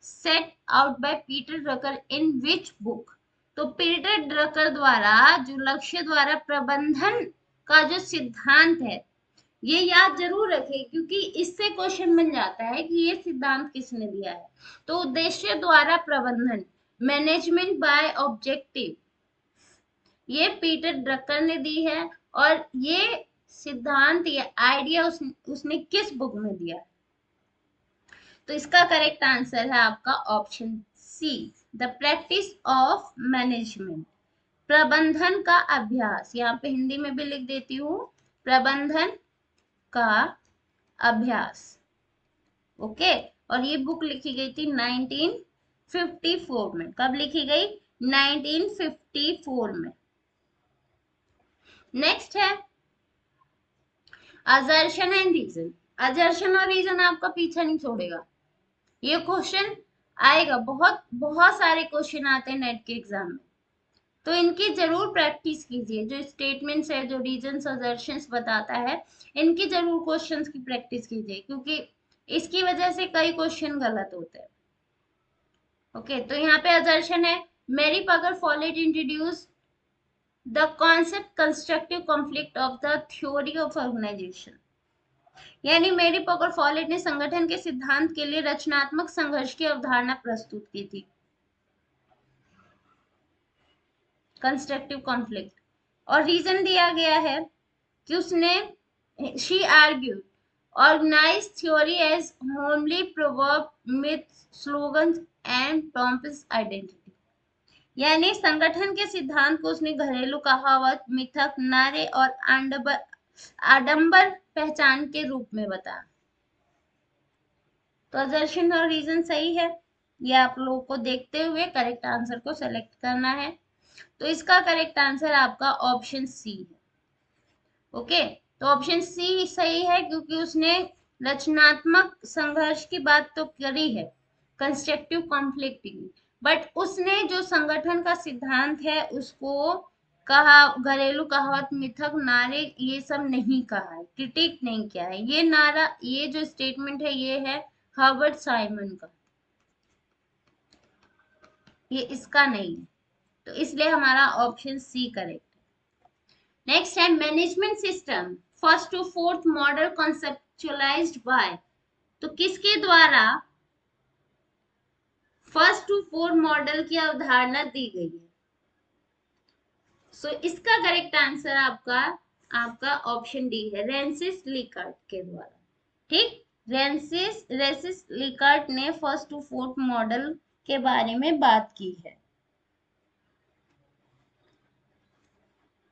[SPEAKER 1] set out by Peter Drucker in which book. तो पीटर ड्रकर द्वारा जो लक्ष्य द्वारा प्रबंधन का जो सिद्धांत है, ये याद जरूर रखें क्योंकि इससे क्वेश्चन बन जाता है कि ये सिद्धांत किसने दिया है। तो उद्देश्य द्वारा प्रबंधन, मैनेजमेंट बाय ऑब्जेक्टिव, ये पीटर ड्रकर ने दी है और ये सिद्धांत, ये आइडिया उसने किस बुक में दिया है? तो इसका करेक्ट आंसर है आपका option C, the practice of management, प्रबंधन का अभ्यास। यहाँ पे हिंदी में भी लिख देती हूँ, प्रबंधन का अभ्यास। ओके, और ये बुक लिखी गई थी 1954 में। कब लिखी गई? 1954 में। नेक्स्ट है असर्शन एंड रीजन। असर्शन और रीजन आपका पीछा नहीं छोड़ेगा, ये क्वेश्चन आएगा। बहुत बहुत सारे क्वेश्चन आते हैं नेट के एग्जाम में, तो इनकी जरूर प्रैक्टिस कीजिए। जो स्टेटमेंट्स है, जो रीजंस असर्शंस बताता है, इनकी जरूर क्वेश्चंस की प्रैक्टिस कीजिए क्योंकि इसकी वजह से कई क्वेश्चन गलत होते हैं। ओके, तो यहाँ पे असर्शन है Mary Parker Follett introduce the concept constructive conflict of the theory of organisation, यानी मैरी पगर फॉलेट ने संगठन के सिद्धांत के लिए रचनात्मक संघर्ष की अवधारणा प्रस्तुत की थी। कंस्ट्रक्टिव कॉन्फ्लिक्ट, और रीजन दिया गया है कि उसने she argued organized theory as homely proverb, myths, slogans and pompous identity, यानी संगठन के सिद्धांत को उसने घरेलू कहावत, मिथक, नारे और आडंबर पहचान के रूप में बताया। तो असर्शन और रीजन सही है, ये आप लोगों को देखते हुए करेक्ट आंसर को सेलेक्ट करना है। तो इसका करेक्ट आंसर आपका ऑप्शन सी है। ओके, तो ऑप्शन सी सही है क्योंकि उसने रचनात्मक संघर्ष की बात तो करी है, कंस्ट्रक्टिव कॉन्फ्लिक्ट की, बट उसने जो संगठन का सिद्धांत है उसको कहा घरेलू कहावत, मिथक, नारे ये सब नहीं कहा है, क्रिटिक नहीं किया है। ये नारा, ये जो स्टेटमेंट है, ये है हर्बर्ट साइमन का, ये इसका नहीं है। तो इसलिए हमारा ऑप्शन सी करेक्ट। नेक्स्ट है management system first to fourth model conceptualised by. तो किसके द्वारा फर्स्ट टू फोर्थ मॉडल की अवधारणा दी गई है? सो इसका करेक्ट आंसर आपका ऑप्शन डी है, रेंसिस लिकार्ट के द्वारा। ठीक, रेंसिस लिकार्ट ने फर्स्ट टू फोर्थ मॉडल के बारे में बात की है।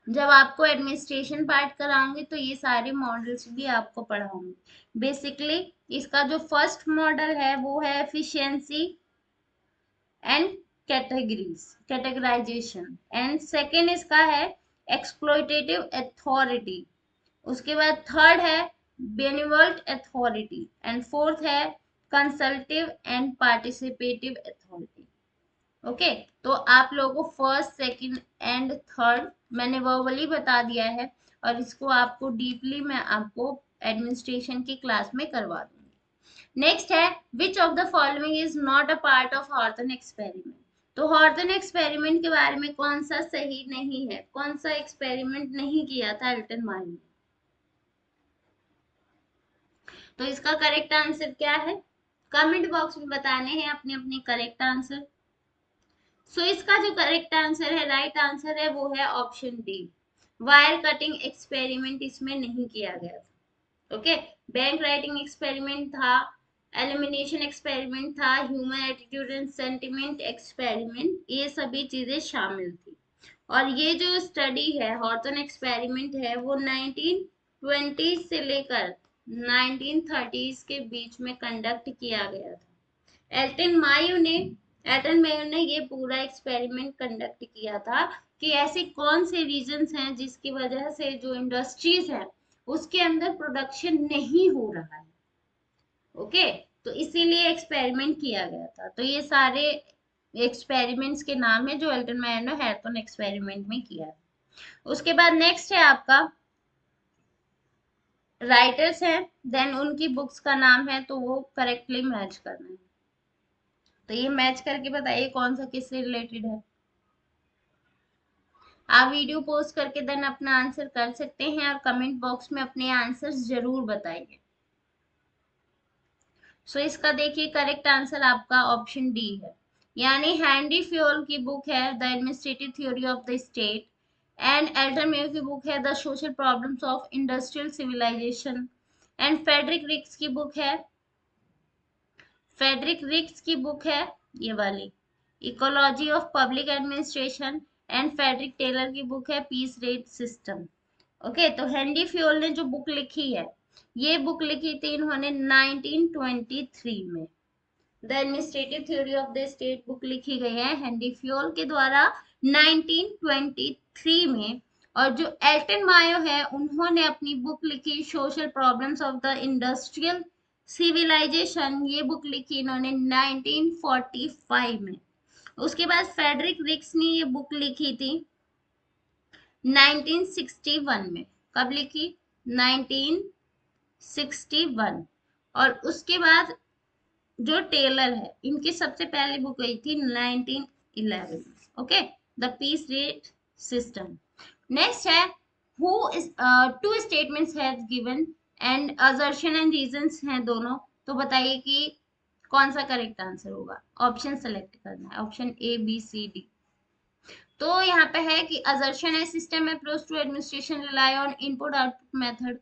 [SPEAKER 1] जब आपको एडमिनिस्ट्रेशन पार्ट कराऊंगी तो ये सारे मॉडल्स भी आपको पढ़ाऊंगी। बेसिकली इसका जो फर्स्ट मॉडल है वो है efficiency and categorization, and second इसका है एक्सप्लॉइटेटिव अथॉरिटी, उसके बाद थर्ड है बेनिवोल्ट अथॉरिटी, एंड फोर्थ है कंसल्टिव एंड पार्टिसिपेटिव अथॉरिटी। ओके, तो आप लोगों को फर्स्ट, सेकंड एंड थर्ड मैंने वर्बली बता दिया है, और इसको आपको डीपली मैं आपको एडमिनिस्ट्रेशन की क्लास में करवा दूंगी। नेक्स्ट है which of the following is not a part of हॉर्थन एक्सपेरिमेंट। तो हॉर्थन एक्सपेरिमेंट के बारे में कौन सा सही नहीं है, कौन सा एक्सपेरिमेंट नहीं किया था एल्टन मायर ने? तो इसका करेक्ट आंसर क्या है? कमेंट बॉक्स में बताने हैं अपने अपने करेक्ट आंसर। सो इसका जो करेक्ट आंसर है, राइट आंसर है, वो है option D, wire cutting experiment इसमें नहीं किया गया था। ओके, बैंक राइटिंग एक्सपेरिमेंट था, एलिमिनेशन एक्सपेरिमेंट था, human attitude and sentiment experiment, ये सभी चीजें शामिल थी। और ये जो स्टडी है, हॉर्थन एक्सपेरिमेंट है, वो 1920 से लेकर 1930s के बीच में कंडक्ट किया गया था। एल्टन मायो ने ये पूरा एक्सपेरिमेंट कंडक्ट किया था कि ऐसे कौन से रीजंस हैं जिसकी वजह से जो इंडस्ट्रीज है उसके अंदर प्रोडक्शन नहीं हो रहा है। ओके, तो इसीलिए एक्सपेरिमेंट किया गया था। तो ये सारे एक्सपेरिमेंट्स के नाम है जो एल्टन मायो ने हैथन एक्सपेरिमेंट में किया है। उसके बाद नेक्स्ट है आपका राइटर्स हैं, देन उनकी बुक्स का नाम है, तो वो करेक्टली मैच करना है। तो ये मैच करके बताइए कौन सा किससे रिलेटेड है। आप वीडियो पोस्ट करके देन अपना आंसर कर सकते हैं, और कमेंट बॉक्स में अपने आंसर्स जरूर बताइए। सो इसका देखिए करेक्ट आंसर आपका ऑप्शन डी है, यानी हैंडी फ्योल की बुक है the administrative theory of the state, and Elton Mayo की बुक है the social problems of industrial civilization, and Frederick Riggs की बुक है ये वाली ecology of public administration, and Frederick Taylor की बुक है पीस रेट सिस्टम। ओके, तो Henry Fayol ने जो बुक लिखी है, ये बुक लिखी थी इन्होंने 1923 में। The administrative theory of the state book लिखी गई है हेनरी फ्योल के द्वारा 1923 में। और जो एल्टन मायो है, उन्होंने अपनी बुक लिखी social problems of the industrial civilization, ये बुक लिखी इन्होंने 1945 में। उसके बाद फेडरिक रिक्स ने ये बुक लिखी थी 1961 में। कब लिखी? 1961। और उसके बाद जो टेलर है, इनकी सबसे पहली बुक आई थी 1911। Okay, the piece rate system. Next है who is two statements has given and assertion and reasons हैं दोनों, तो बताइए कि कौन सा करेक्ट आंसर होगा। ऑप्शन सेलेक्ट करना है, option A B C D. तो यहाँ पे है कि असर्शन है system approach to administration rely on input output method,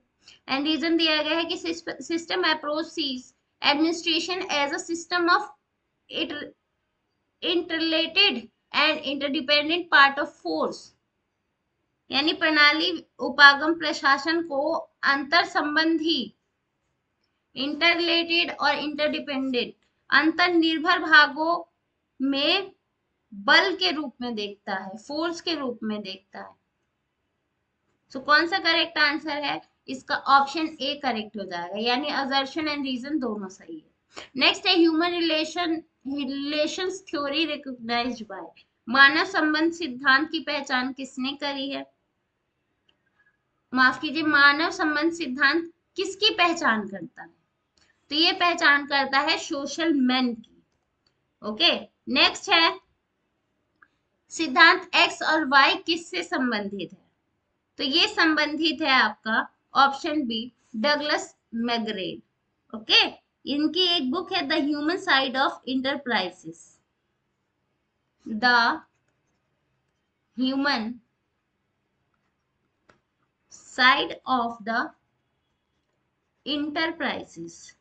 [SPEAKER 1] and reason दिया गया है कि system approach sees administration as a system of interrelated and interdependent part of force, यानी प्रणाली उपागम प्रशासन को अंतर संबंधी इंटरलेटेड और इंटरडिपेंडेंट अंतर निर्भर भागों में बल के रूप में देखता है, फोर्स के रूप में देखता है। सो कौन सा करेक्ट आंसर है इसका? ऑप्शन ए करेक्ट हो जाएगा, यानी असर्शन एंड रीजन दोनों सही है। नेक्स्ट है human relations theory recognised by, मानव संबंध सिद्धांत की पहचान किसने करी है? माफ कीजिए, मानव संबंध सिद्धांत किसकी पहचान करता है? तो ये पहचान करता है सोशल मैन की। ओके, नेक्स्ट है सिद्धांत एक्स और वाई किससे संबंधित है? तो ये संबंधित है आपका ऑप्शन बी डगलस मैकग्रेग। ओके, इनकी एक बुक है the human side of enterprises, the human side of the enterprises,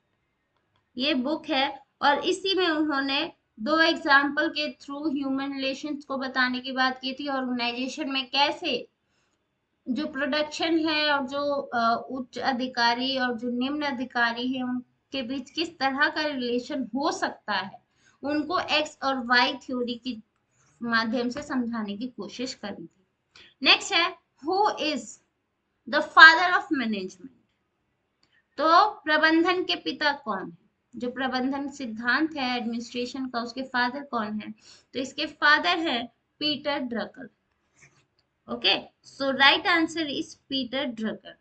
[SPEAKER 1] ये बुक है। और इसी में उन्होंने दो एग्जाम्पल के थ्रू ह्यूमन रिलेशंस को बताने की बात की थी, ऑर्गेनाइजेशन में कैसे जो प्रोडक्शन है और जो उच्च अधिकारी और जो निम्न अधिकारी है उनके बीच किस तरह का रिलेशन हो सकता है, उनको एक्स और वाई थ्योरी की माध्यम से समझाने की कोशिश करी थी। नेक्स्ट है, who is the father of management. तो प्रबंधन के पिता कौन है? जो प्रबंधन सिद्धांत है एडमिनिस्ट्रेशन का, उसके फादर कौन है? तो इसके फादर है Peter Drucker. Okay, so right answer is Peter Drucker.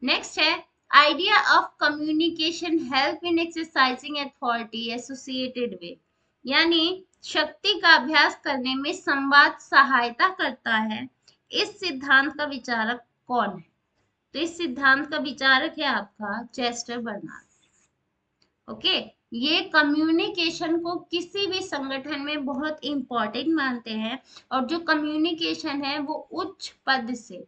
[SPEAKER 1] Next है, idea of communication help in exercising authority associated with, यानी शक्ति का अभ्यास करने में संवाद सहायता करता है। इस सिद्धांत का विचारक कौन है? तो इस सिद्धांत का विचारक है आपका चेस्टर बर्नार्ड। ओके, ये कम्युनिकेशन को किसी भी संगठन में बहुत इंपॉर्टेंट मानते हैं, और जो कम्युनिकेशन है वो उच्च पद से,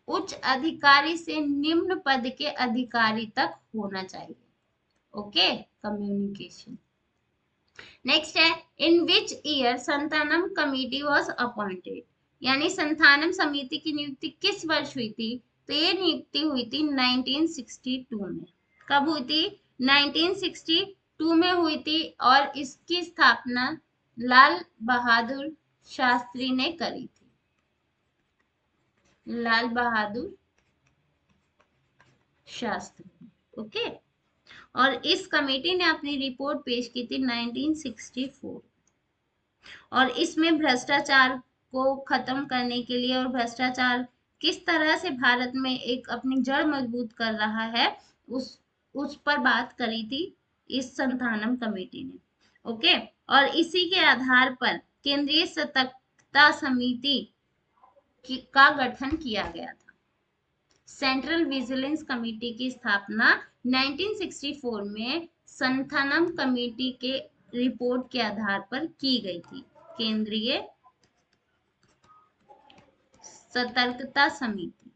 [SPEAKER 1] उच्च अधिकारी से निम्न पद के अधिकारी तक होना चाहिए। Okay, communication. नेक्स्ट है, in which year Santhanam committee was appointed, यानी संतानम समिति की नियुक्ति किस वर्ष हुई थी? तो ये नियुक्ति हुई थी 1962 में। कब हुई थी? 1962 में हुई थी, और इसकी स्थापना लाल बहादुर शास्त्री ने करी थी। लाल बहादुर शास्त्री। ओके, और इस कमेटी ने अपनी रिपोर्ट पेश की थी 1964, और इसमें भ्रष्टाचार को खत्म करने के लिए और भ्रष्टाचार किस तरह से भारत में एक अपनी जड़ मजबूत कर रहा है, उस पर बात करी थी इस संतानम कमेटी ने। ओके, और इसी के आधार पर केंद्रीय सतर्कता समिति का गठन किया गया था। सेंट्रल विजिलेंस कमेटी की स्थापना 1964 में संथानम कमेटी के रिपोर्ट के आधार पर की गई थी। केंद्रीय सतर्कता समिति।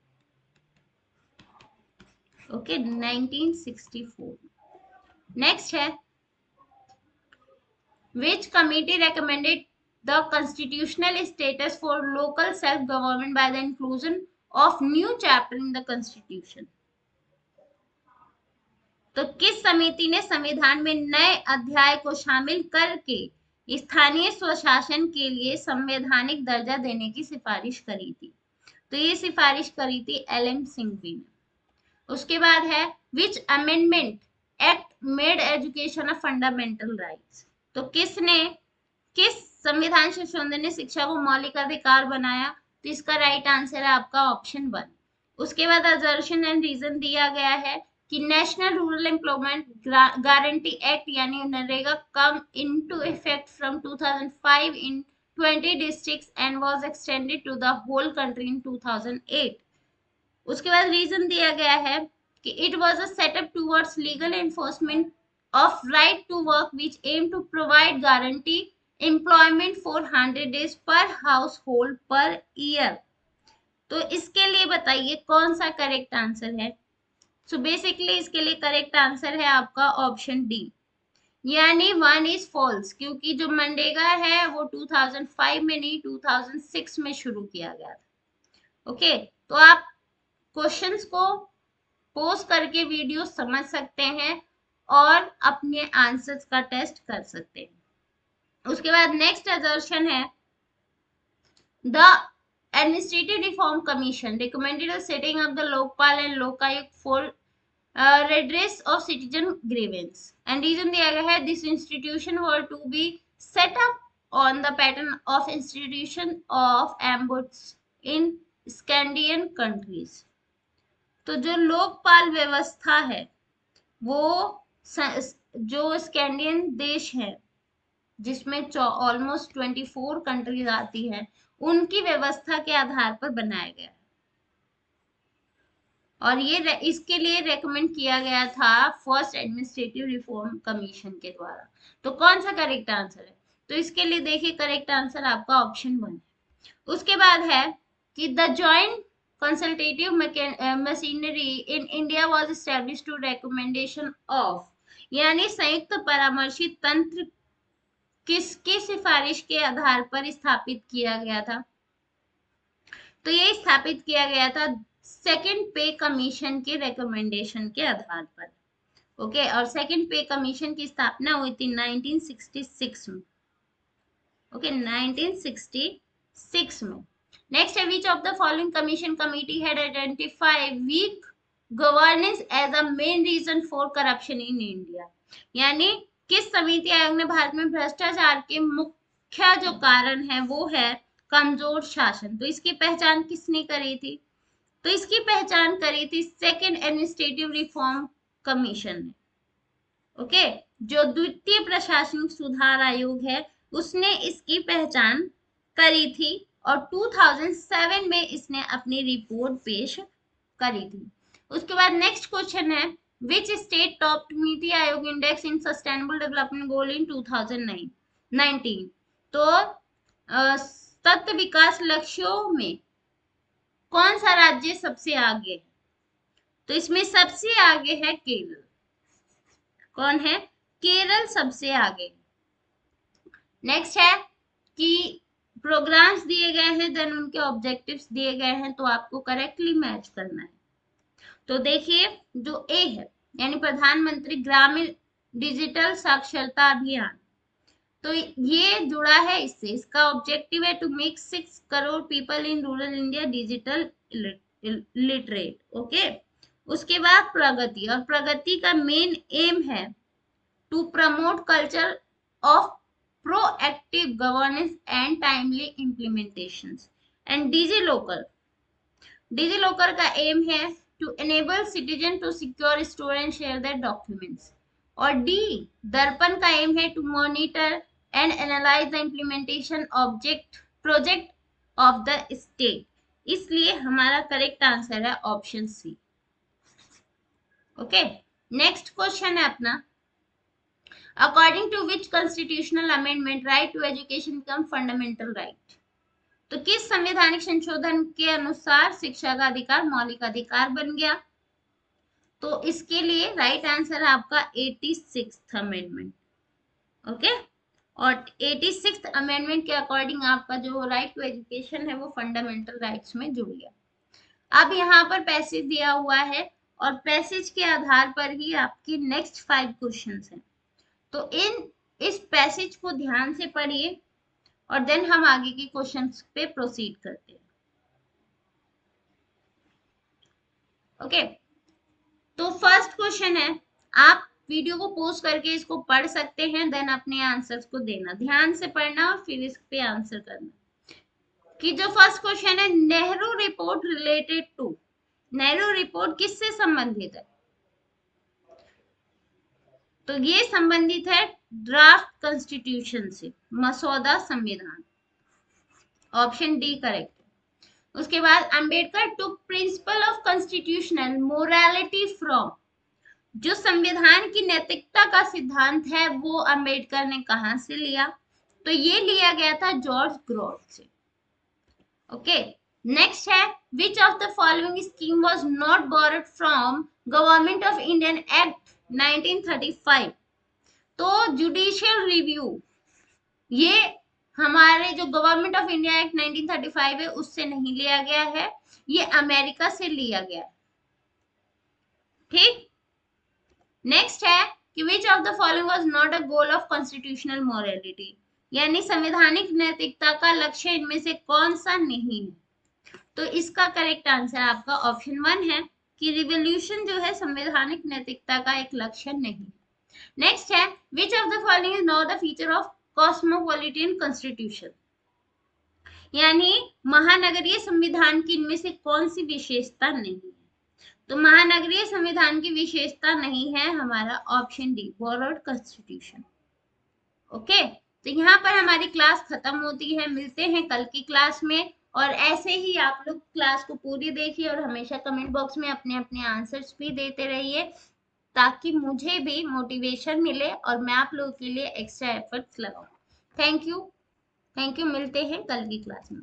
[SPEAKER 1] ओके, 1964। नेक्स्ट है, which committee recommended the constitutional status for local self government by the inclusion of new chapter in the constitution। तो किस समिति ने संविधान में नए अध्याय को शामिल करके स्थानीय स्वशासन के लिए संवैधानिक दर्जा देने की सिफारिश करी थी? तो ये सिफारिश करी थी एलएम सिंघवी ने। उसके बाद है, विच amendment act made education a fundamental rights. तो किस संविधान संशोधन ने शिक्षा को मौलिक अधिकार बनाया? तो इसका राइट आंसर है आपका ऑप्शन 1। उसके बाद असर्शन एंड रीजन दिया गया है कि national rural employment guarantee act यानी NREGA come into effect from 2005 in 20 districts and was extended to the whole country in 2008। उसके बाद रीजन दिया गया है कि it was a setup towards legal enforcement of right to work which aim to provide guarantee employment for 100 days per household per year। तो इसके लिए बताइए कौन सा करेक्ट आंसर है? सो बेसिकली इसके लिए करेक्ट आंसर है आपका ऑप्शन डी, यानी 1 इज फॉल्स, क्योंकि जो मनरेगा है वो 2005 में नहीं 2006 में शुरू किया गया था। ओके, तो आप क्वेश्चंस को पोज करके वीडियो समझ सकते हैं और अपने आंसर्स का टेस्ट कर सकते हैं। उसके बाद नेक्स्ट असर्शन है, the administrative reform commission recommended the setting of the Lokpal and Lokayukta for redress of citizen grievance, and reason दिया गया है, this institution were to be set up on the pattern of institution of ombuds in Scandinavian countries. तो जो लोकपाल व्यवस्था है वो जो Scandinavian देश है जिसमें ऑलमोस्ट 24 कंट्रीज आती है, उनकी व्यवस्था के आधार पर बनाया गया है, और ये इसके लिए रेकमेंड किया गया था फर्स्ट एडमिनिस्ट्रेटिव रिफॉर्म कमीशन के द्वारा। तो कौन सा करेक्ट आंसर है? तो इसके लिए देखिए करेक्ट आंसर आपका ऑप्शन 1 है। उसके बाद है कि the joint consultative machinery in India was established to recommendation of, यानी संयुक्त परामर्शी तंत्र किसकी सिफारिश के आधार पर स्थापित किया गया था? तो ये स्थापित किया गया था सेकंड पे कमीशन के रिकमेंडेशन के आधार पर। ओके, और सेकंड पे कमीशन की स्थापना हुई थी 1966 में। ओके, 1966 में। नेक्स्ट है, which of the following commission committee had identified weak governance as a main reason for corruption in India. यानी किस समिति आयोग ने भारत में भ्रष्टाचार के मुख्य जो कारण है वो है कमजोर शासन। तो इसकी पहचान किसने करी थी? तो इसकी पहचान करी थी सेकेंड एडमिनिस्ट्रेटिव रिफॉर्म कमीशन ने। ओके, जो द्वितीय प्रशासनिक सुधार आयोग है उसने इसकी पहचान करी थी और 2007 में इसने अपनी रिपोर्ट पेश करी थी। उसके बाद नेक्स्ट क्वेश्चन है, which state top NITI Aayog index in sustainable development goal in 2019? तो सतत विकास लक्ष्यों में कौन सा राज्य सबसे आगे है? तो इसमें सबसे आगे है केरल। कौन है? केरल सबसे आगे। नेक्स्ट है कि प्रोग्राम्स दिए गए हैं देन उनके ऑब्जेक्टिव्स दिए गए हैं, तो आपको करेक्टली मैच करना है। तो देखिए, जो ए है यानी प्रधानमंत्री ग्रामीण डिजिटल साक्षरता अभियान, तो ये जुड़ा है इससे। इसका ऑब्जेक्टिव है to make 6 crore people in rural India digital literate. Okay, उसके बाद प्रगति, और प्रगति का मेन एम है to promote culture of proactive governance and timely implementations. And DigiLocker का aim है to enable citizen to secure, store and share their documents. और D दर्पण का aim है to monitor and analyze the implementation project of the state. इसलिए हमारा correct answer है option C. Okay, next question है अपना, According to which constitutional amendment right to education become fundamental right? तो किस संवैधानिक संशोधन के अनुसार शिक्षा का अधिकार मौलिक अधिकार बन गया? तो इसके लिए राइट आंसर है आपका 86th अमेंडमेंट। ओके, और 86th अमेंडमेंट के अकॉर्डिंग आपका जो राइट टू एजुकेशन है वो फंडामेंटल राइट्स में जुड़ गया। अब यहाँ पर पैसेज दिया हुआ है और पैसेज के आधार पर ही आपकी नेक्स्ट 5 क्वेश्चंस हैं। तो इस पैसेज को ध्यान से पढ़िए और देन हम आगे के क्वेश्चंस पे प्रोसीड करते हैं। ओके, तो फर्स्ट क्वेश्चन है, आप वीडियो को पॉज करके इसको पढ़ सकते हैं, देन अपने आंसर्स को देना, ध्यान से पढ़ना और फिर इस पे आंसर करना। कि जो फर्स्ट क्वेश्चन है, Nehru report related to, Nehru report किससे संबंधित है? तो ये संबंधित है ड्राफ्ट कॉन्स्टिट्यूशन से, मसौदा संविधान। ऑप्शन डी करेक्ट है। उसके बाद Ambedkar took principle of constitutional morality from, जो संविधान की नैतिकता का सिद्धांत है वो अंबेडकर ने कहां से लिया? तो ये लिया गया था जॉर्ज ग्रोव से। ओके, नेक्स्ट है, which of the following scheme was not borrowed from government of Indian act 1935? तो जुडिशियल रिव्यू, ये हमारे जो गवर्नमेंट ऑफ इंडिया एक्ट 1935 है उससे नहीं लिया गया है, ये अमेरिका से लिया गया है। ठीक, नेक्स्ट है कि which of the following was not a goal of constitutional morality, यानी संवैधानिक नैतिकता का लक्ष्य इनमें से कौन सा नहीं है? तो इसका करेक्ट आंसर आपका ऑप्शन 1 है कि रिवॉल्यूशन जो है संवैधानिक नैतिकता का एक लक्ष्य नहीं। नेक्स्ट है, which of the following is not the feature of cosmopolitan constitution, यानी महानगरीय संविधान की इनमें से कौन सी विशेषता नहीं है? तो महानगरीय संविधान की विशेषता नहीं है हमारा option D, borrowed constitution. Okay, तो यहाँ पर हमारी क्लास खत्म होती है, मिलते हैं कल की क्लास में। और ऐसे ही आप लोग क्लास को पूरी देखिए और हमेशा कमेंट बॉक्स में अपने अपने आंसर्स भी देते रहिए ताकि मुझे भी मोटिवेशन मिले और मैं आप लोगों के लिए एक्स्ट्रा एफर्ट्स लगाऊं। थैंक यू, मिलते हैं कल की क्लास में।